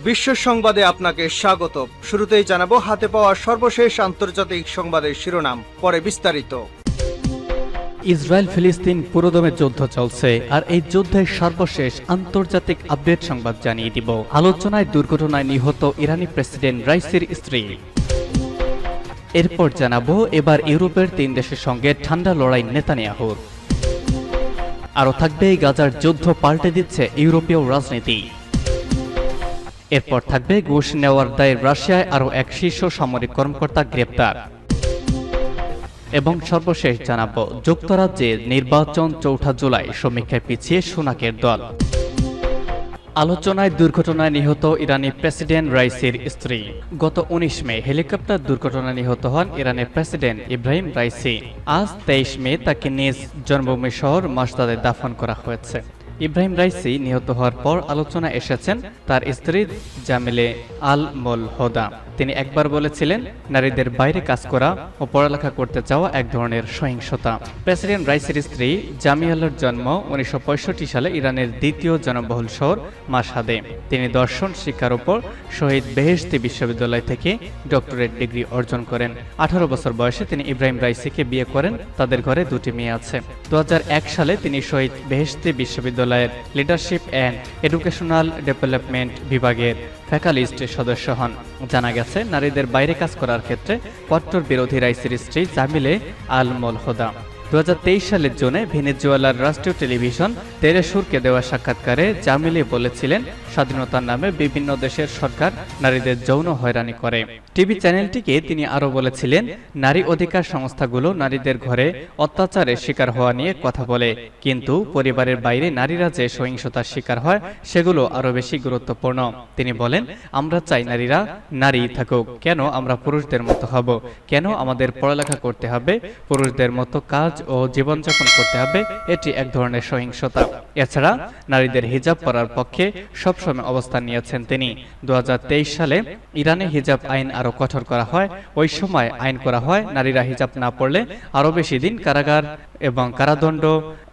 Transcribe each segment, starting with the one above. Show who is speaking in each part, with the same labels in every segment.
Speaker 1: বিশ্ব সংবাদে আপনাকে স্বাগত। শুরুতেই জানাবো হাতে পাওয়া সর্বশেষ আন্তর্জাতিক সংবাদের শিরোনাম, পরে বিস্তারিত।
Speaker 2: ইসরায়েল ফিলিস্তিন পুরোদমে যুদ্ধ চলছে, আর এই যুদ্ধের সর্বশেষ আন্তর্জাতিক আপডেট সংবাদ জানিয়ে দিব। আলোচনায় দুর্ঘটনায় নিহত ইরানি প্রেসিডেন্ট রাইসির স্ত্রী। এরপর জানাবো এবার ইউরোপের 3 দেশের সঙ্গে ঠান্ডা লড়াই নেতানিয়াহুর। আরও থাকবে গাজার যুদ্ধ পাল্টে দিচ্ছে ইউরোপীয় রাজনীতি। এরপর থাকবে ঘুষ নেওয়ার দায়ে রাশিয়ায় আরও এক শীর্ষ সামরিক কর্মকর্তা গ্রেপ্তার। এবং সর্বশেষ জানাবো যুক্তরাজ্যে নির্বাচন 4 জুলাই সমীক্ষায় পিছিয়ে সুনাকের দল। আলোচনায় দুর্ঘটনায় নিহত ইরানি প্রেসিডেন্ট রাইসির স্ত্রী। গত 19 মে হেলিকপ্টার দুর্ঘটনায় নিহত হন ইরানের প্রেসিডেন্ট ইব্রাহিম রাইসি। আজ 23 মে তাকে নিজ জন্মভূমি শহর মাসদাদে দাফন করা হয়েছে। ইব্রাহিম রাইসি নিহত হওয়ার পর আলোচনায় এসেছেন তার স্ত্রী জামিলে আল মোলহোদা। তিনি একবার বলেছিলেন, নারীদের বাইরে কাজ করা ও পড়ালেখা করতে চাওয়া এক ধরনের সহিংসতা। প্রেসিডেন্ট রাইসির স্ত্রী জামিয়ালের জন্ম 1965 সালে ইরানের দ্বিতীয় জনবহুল শহর মাশহাদে। তিনি দর্শন শিক্ষার উপর শহীদ বেহেশতি বিশ্ববিদ্যালয় থেকে ডক্টরেট ডিগ্রি অর্জন করেন। 18 বছর বয়সে তিনি ইব্রাহিম রাইসিকে বিয়ে করেন। তাদের ঘরে 2টি মেয়ে আছে। 2001 সালে তিনি শহীদ বেহেশতি বিশ্ববিদ্যালয়ের লিডারশিপ অ্যান্ড এডুকেশনাল ডেভেলপমেন্ট বিভাগের ফ্যাকাল্টির সদস্য হন। জানা গেছে, নারীদের বাইরে কাজ করার ক্ষেত্রে কট্টর বিরোধী রাইসির স্ত্রী জামিলে আল মোলহোদা 2023 সালের জুনে ভেনেজুয়েলার রাষ্ট্রীয় টেলিভিশন তেরেসুরকে দেওয়া সাক্ষাৎকারে জামিলে বলেছিলেন, স্বাধীনতার নামে বিভিন্ন দেশের সরকার নারীদের যৌন হয়রানি করে। টিভি চ্যানেলটিকে তিনি আরও বলেছিলেন, নারী অধিকার সংস্থাগুলো নারীদের ঘরে অত্যাচারের শিকার হওয়া নিয়ে কথা বলে, কিন্তু পরিবারের বাইরে নারীরা যে সহিংসতার শিকার হয় সেগুলো আরও বেশি গুরুত্বপূর্ণ। তিনি বলেন, আমরা চাই নারীরা নারী থাকুক। কেন আমরা পুরুষদের মতো হব? কেন আমাদের পড়ালেখা করতে হবে? পুরুষদের মতো কাজ ও জীবনযাপন করতে হবে? এটি এক ধরনের সহিংসতা। এছাড়া নারীদের হিজাব পরার পক্ষে সবসময় অবস্থান নিয়েছেন তিনি। 2023 সালে ইরানে হিজাব আইন আরো কঠোর করা হয়। ওই সময় আইন করা হয়, নারীরা হিজাব না পরলে আরো বেশি দিন কারাগার এবং কারাদণ্ড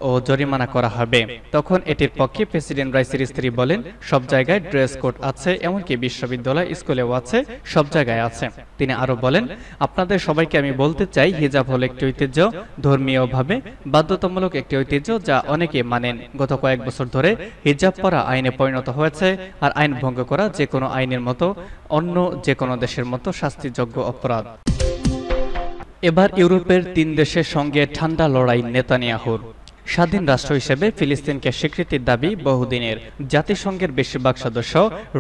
Speaker 2: ও জরিমানা করা হবে। তখন এটির পক্ষে প্রেসিডেন্ট রাইসির স্ত্রী বলেন, সব জায়গায় ড্রেস কোড আছে, এমনকি বিশ্ববিদ্যালয় স্কুলেও আছে, সব জায়গায় আছে। তিনি আরো বলেন, আপনাদের সবাইকে আমি বলতে চাই, হিজাব হলো একটি ঐতিহ্য, ধর্মীয়ভাবে বাধ্যতামূলক একটি ঐতিহ্য যা অনেকে মানেন। গত কয়েক বছর ধরে হিজাব পরা আইনে পরিণত হয়েছে, আর আইন ভঙ্গ করা যে কোনো আইনের মতো অন্য যে কোনো দেশের মতো শাস্তিযোগ্য অপরাধ। এবার ইউরোপের 3 দেশের সঙ্গে ঠান্ডা লড়াই নেতানিয়াহুর। স্বাধীন রাষ্ট্র হিসেবে ফিলিস্তিনকে স্বীকৃতির দাবি বহুদিনের। জাতিসংঘের বেশিরভাগ সদস্য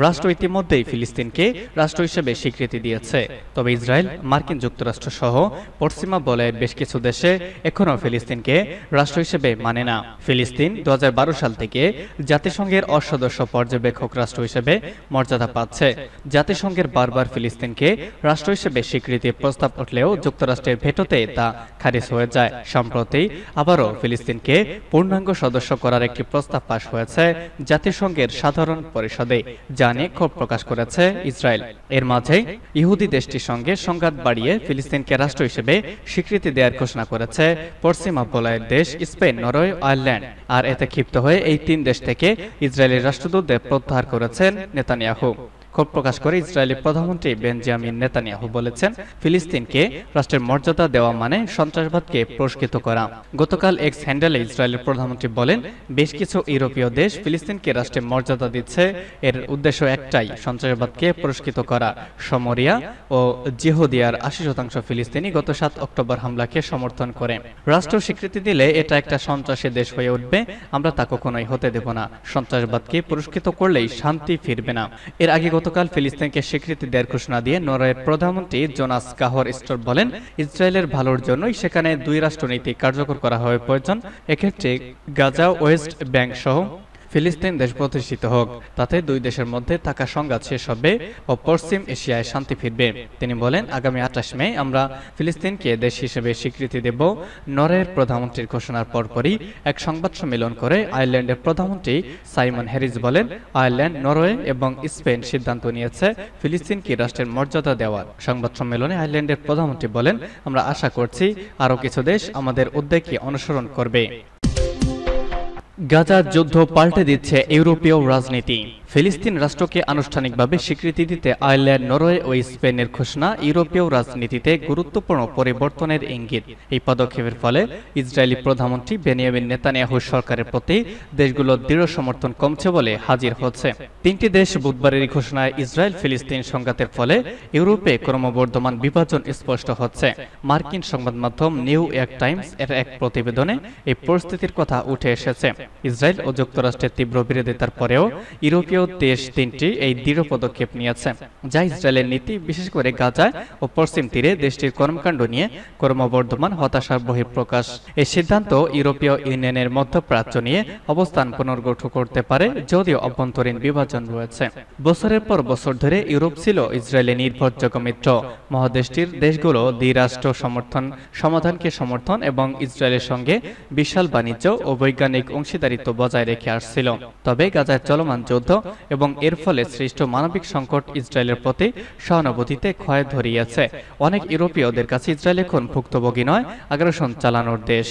Speaker 2: রাষ্ট্র ইতিমধ্যেই ফিলিস্তিনকে রাষ্ট্র হিসেবে স্বীকৃতি দিয়েছে। তবে ইসরায়েল, মার্কিন যুক্তরাষ্ট্র সহ পশ্চিমা বলয়ের বেশ কিছু দেশে এখনও ফিলিস্তিনকে রাষ্ট্র হিসেবে মানে না। ফিলিস্তিন 2012 সাল থেকে জাতিসংঘের অসদস্য পর্যবেক্ষক রাষ্ট্র হিসেবে মর্যাদা পাচ্ছে। জাতিসংঘের বারবার ফিলিস্তিনকে রাষ্ট্র হিসেবে স্বীকৃতির প্রস্তাব উঠলেও যুক্তরাষ্ট্রের ভেটোতে তা খারিজ হয়ে যায়। সম্প্রতি আবারও ফিলিস্তিনকে পূর্ণাঙ্গ সদস্য করার একটি প্রস্তাব পাশ হয়েছে জাতিসংঘের সাধারণ পরিষদে, যা নিয়ে ক্ষোভ প্রকাশ করেছে ইসরায়েল। এর মাঝে ইহুদি দেশটির সঙ্গে সংঘাত বাড়িয়ে ফিলিস্তিনকে রাষ্ট্র হিসেবে স্বীকৃতি দেওয়ার ঘোষণা করেছে পশ্চিমা বলয়ের দেশ স্পেন, নরওয়ে, আয়ারল্যান্ড। আর এতে ক্ষিপ্ত হয়ে এই 3 দেশ থেকে ইসরায়েলের রাষ্ট্রদূতদের প্রত্যাহার করেছেন নেতানিয়াহু। ক্ষোভ প্রকাশ করে ইসরায়েলি প্রধানমন্ত্রী বেঞ্জামিন নেতানিয়াহু বলেছেন, ফিলিস্তিনকে রাষ্ট্রের মর্যাদা দেওয়া মানে সন্ত্রাসবাদকে পুরস্কৃত করা। গতকাল এক্স হ্যান্ডেলে ইসরায়েলের প্রধানমন্ত্রী বলেন, বেশ কিছু ইউরোপীয় দেশ ফিলিস্তিনকে রাষ্ট্রের মর্যাদা দিচ্ছে, এর উদ্দেশ্য একটাই, সন্ত্রাসবাদকে পুরস্কৃত করা। সমরিয়া ও জিহুদিয়ার 80% ফিলিস্তিনি গত 7 অক্টোবর হামলাকে সমর্থন করে। রাষ্ট্র স্বীকৃতি দিলে এটা একটা সন্ত্রাসী দেশ হয়ে উঠবে, আমরা তা কখনোই হতে দেব না। সন্ত্রাসবাদকে পুরস্কৃত করলেই শান্তি ফিরবে না। এর আগে গতকাল ফিলিস্তিনকে স্বীকৃতি দেওয়ার ঘোষণা দিয়ে নরওয়ের প্রধানমন্ত্রী জোনাস গাহর স্টোর বলেন, ইসরায়েলের ভালোর জন্যই সেখানে 2 রাষ্ট্রনীতি কার্যকর করা হয় প্রয়োজন। এক্ষেত্রে গাজা, ওয়েস্ট ব্যাংক সহ ফিলিস্তিন দেশ প্রতিষ্ঠিত হোক, তাতে 2 দেশের মধ্যে থাকা সংঘাত শেষ হবে ও পশ্চিম এশিয়ায় শান্তি ফিরবে। তিনি বলেন, আগামী 28 মে আমরা ফিলিস্তিনকে দেশ হিসেবে স্বীকৃতি দেব। নরওয়ের প্রধানমন্ত্রীর ঘোষণার পরপরই এক সংবাদ সম্মেলন করে আয়ারল্যান্ডের প্রধানমন্ত্রী সাইমন হ্যারিস বলেন, আয়ারল্যান্ড, নরওয়ে এবং স্পেন সিদ্ধান্ত নিয়েছে ফিলিস্তিনকে রাষ্ট্রের মর্যাদা দেওয়ার। সংবাদ সম্মেলনে আয়ারল্যান্ডের প্রধানমন্ত্রী বলেন, আমরা আশা করছি আরও কিছু দেশ আমাদের উদ্যোগকে অনুসরণ করবে। গাজার যুদ্ধ পাল্টে দিচ্ছে ইউরোপীয় রাজনীতি। ফিলিস্তিন রাষ্ট্রকে আনুষ্ঠানিকভাবে স্বীকৃতি দিতে আয়ারল্যান্ড, নরওয়ে ও স্পেনের ঘোষণা ইউরোপীয় রাজনীতিতে গুরুত্বপূর্ণ পরিবর্তনের ইঙ্গিত। এই পদক্ষেপের ফলে ইসরায়েলি প্রধানমন্ত্রী বেনিয়ামিন নেতানিয়াহুর সরকারের প্রতি দেশগুলোর দৃঢ় সমর্থন কমছে বলে হাজির হচ্ছে। তিনটি দেশ বুধবারের ঘোষণায় ইসরায়েল ফিলিস্তিন সংঘাতের ফলে ইউরোপে ক্রমবর্ধমান বিভাজন স্পষ্ট হচ্ছে। মার্কিন সংবাদ মাধ্যম নিউ ইয়র্ক টাইমস এর এক প্রতিবেদনে এই পরিস্থিতির কথা উঠে এসেছে। ইসরায়েল ও যুক্তরাষ্ট্রের তীব্র বিরোধিতার পরেও ইউরোপীয় দেশ তিনটি এই দৃঢ় পদক্ষেপ নিয়েছে, যা ইসরায়েলের নীতি, বিশেষ করে গাজা ও পশ্চিম তীরে দেশটির কর্মকাণ্ড নিয়ে ক্রমবর্ধমান হতাশার বহিঃপ্রকাশ। এই সিদ্ধান্ত ইউরোপীয় ইউনিয়নের মধ্যপ্রাচ্য নিয়ে অবস্থান পুনর্গঠন করতে পারে, যদিও অভ্যন্তরীণ বিভাজন রয়েছে। বছরের পর বছর ধরে ইউরোপ ছিল ইসরায়েলের নির্ভরযোগ্য মিত্র। মহাদেশটির দেশগুলো দ্বিরাষ্ট্র সমাধানকে সমর্থন এবং ইসরায়েলের সঙ্গে বিশাল বাণিজ্য ও বৈজ্ঞানিক অংশীদারিত্ব বজায় রেখে আসছিল। তবে গাজায় চলমান যুদ্ধ এবং এর ফলে সৃষ্ট মানবিক সংকট ইসরায়েলের প্রতি সহানুভূতিতে ক্ষয় ধরিয়েছে। অনেক ইউরোপীয়দের কাছে ইসরায়েল এখন ভুক্তভোগী নয়, আগ্রাসন চালানোর দেশ।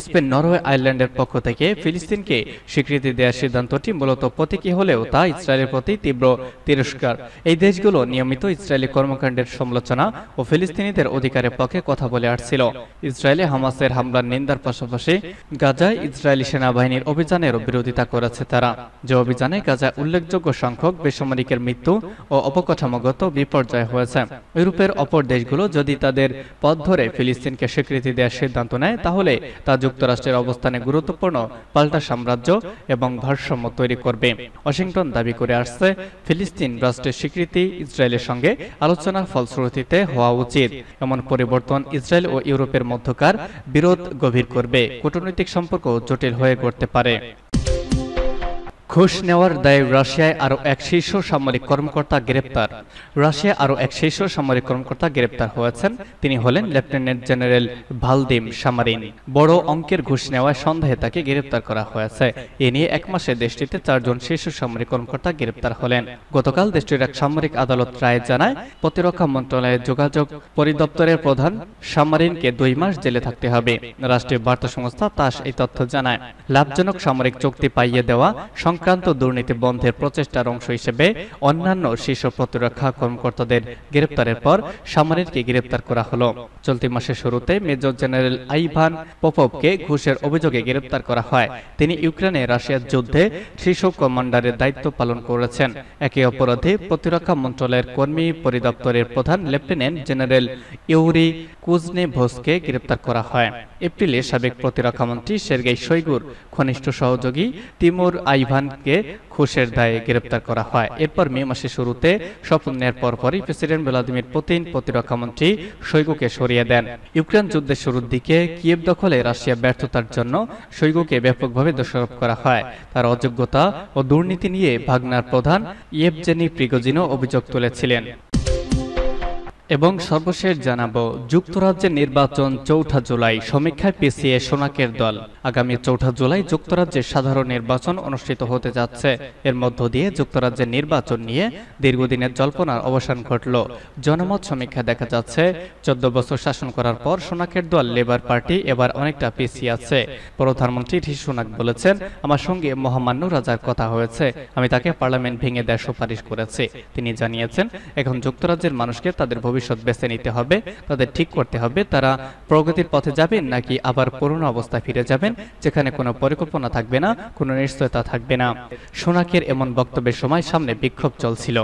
Speaker 2: স্পেন, নরওয়ে, আয়ারল্যান্ডের পক্ষ থেকে ফিলিস্তিনকে স্বীকৃতি দেওয়ার সিদ্ধান্তটি মূলত প্রতীকী হলেও তা ইসরায়েলের প্রতি তীব্র তিরস্কার। এই দেশগুলো নিয়মিত ইসরায়েলি কর্মকাণ্ডের সমালোচনা ও ফিলিস্তিনিদের অধিকারের পক্ষে কথা বলে আসছিল। ইসরায়েলে হামাসের হামলার নিন্দার পাশাপাশি গাজায় ইসরায়েলি সেনাবাহিনীর অভিযানেরও বিরোধিতা করেছে তারা, যে অভিযানে গাজায় উল্লেখযোগ্য সংখ্যক বেসামরিকের মৃত্যু ও অবকাঠামোগত বিপর্যয় হয়েছে। ইউরোপের অপর দেশগুলো যদি তাদের পথ ধরে ফিলিস্তিনকে স্বীকৃতি দেওয়ার সিদ্ধান্ত নেয়, তাহলে তা যুক্তরাষ্ট্রের অবস্থানে গুরুত্বপূর্ণ পাল্টা সাম্রাজ্য এবং ভারসাম্য তৈরি করবে। ওয়াশিংটন দাবি করে আসছে, ফিলিস্তিন রাষ্ট্রের স্বীকৃতি ইসরায়েলের সঙ্গে আলোচনার ফলশ্রুতিতে হওয়া উচিত। এমন পরিবর্তন ইসরায়েল ও ইউরোপের মধ্যকার বিরোধ গভীর করবে, কূটনৈতিক সম্পর্ক জটিল হয়ে পড়তে পারে। ঘুষ নেওয়ার দায়ে রাশিয়ায় আরও এক শীর্ষ সামরিক কর্মকর্তা গ্রেপ্তার। রাশিয়া আরও এক শীর্ষ সামরিক কর্মকর্তা গ্রেপ্তার হয়েছেন। তিনি হলেন লেফটেন্যান্ট জেনারেল ভালদিম সামারিন। বড় অঙ্কের ঘুষ নেওয়ার সন্দেহে তাকে গ্রেপ্তার করা হয়েছে। এ নিয়ে এক মাসে দেশটিতে 4 জন শীর্ষ সামরিক কর্মকর্তা গ্রেপ্তার হলেন। গতকাল দেশটির এক সামরিক আদালত রায় জানায়, প্রতিরক্ষা মন্ত্রণালয়ের যোগাযোগ পরিদপ্তরের প্রধান সামারিনকে 2 মাস জেলে থাকতে হবে। রাষ্ট্রীয় বার্তা সংস্থা তাস এই তথ্য জানায়। লাভজনক সামরিক চুক্তি পাইয়ে দেওয়া সংক্রান্ত দুর্নীতি বন্ধের প্রচেষ্টার অংশ হিসেবে অন্যান্য শীর্ষ প্রতিরক্ষা কর্মকর্তাদের গ্রেপ্তারের পর সামারিনকে গ্রেপ্তার করা হলো। চলতি মাসের শুরুতে মেজর জেনারেল আইভান পপভকে ঘুষের অভিযোগে গ্রেপ্তার করা হয়। তিনি ইউক্রেনে রাশিয়ার যুদ্ধে শীর্ষ কমান্ডারের দায়িত্ব পালন করেছেন। একই অপরাধে প্রতিরক্ষা মন্ত্রণালয়ের কর্মী পরিদপ্তরের প্রধান লেফটেন্যান্ট জেনারেল ইউরি কুজনেভস্কে গ্রেপ্তার করা হয়। এপ্রিলে সাবেক প্রতিরক্ষামন্ত্রী সের্গেই শোইগুর ঘনিষ্ঠ সহযোগী তিমুর আইভানকে ঘুষের দায়ে গ্রেপ্তার করা হয়। এরপর মে মাসের শুরুতে শপথ নেওয়ার পরপরই প্রেসিডেন্ট ভ্লাদিমির পুতিন প্রতিরক্ষামন্ত্রী শোইগুকে সরিয়ে দেন। ইউক্রেন যুদ্ধের শুরুর দিকে কিয়েভ দখলে রাশিয়া ব্যর্থতার জন্য শোইগুকে ব্যাপকভাবে দোষারোপ করা হয়। তার অযোগ্যতা ও দুর্নীতি নিয়ে ভাগনার প্রধান ইয়েভজেনি প্রিগোজিনও অভিযোগ তুলেছিলেন। এবং সর্বশেষ জানাবো, যুক্তরাজ্যের নির্বাচন 4 জুলাই, সমীক্ষায় পিছিয়ে সোনাকের দল। আগামী 4 জুলাই যুক্তরাজ্যের সাধারণ নির্বাচন অনুষ্ঠিত হতে যাচ্ছে। এর মধ্য দিয়ে যুক্তরাজ্যের নির্বাচন নিয়ে দীর্ঘদিনের জল্পনার অবসান ঘটল। জনমত সমীক্ষা দেখা যাচ্ছে, 14 বছর শাসন করার পর সোনাকের দল লেবার পার্টি এবার অনেকটা পিছিয়ে আছে। প্রধানমন্ত্রী ঋষি সুনাক বলেছেন, আমার সঙ্গে মহামান্য রাজার কথা হয়েছে, আমি তাকে পার্লামেন্ট ভেঙে দেওয়ার সুপারিশ করেছি। তিনি জানিয়েছেন, এখন যুক্তরাজ্যের মানুষকে তাদের ভবিষ্যৎ বেছে নিতে হবে, তাদের ঠিক করতে হবে তারা প্রগতির পথে যাবেন নাকি আবার পুরনো অবস্থায় ফিরে যাবেন, যেখানে কোনো পরিকল্পনা থাকবে না, কোনো নিশ্চয়তা থাকবে না। সোনাকের এমন বক্তব্যের সময় সামনে বিক্ষোভ চলছিল।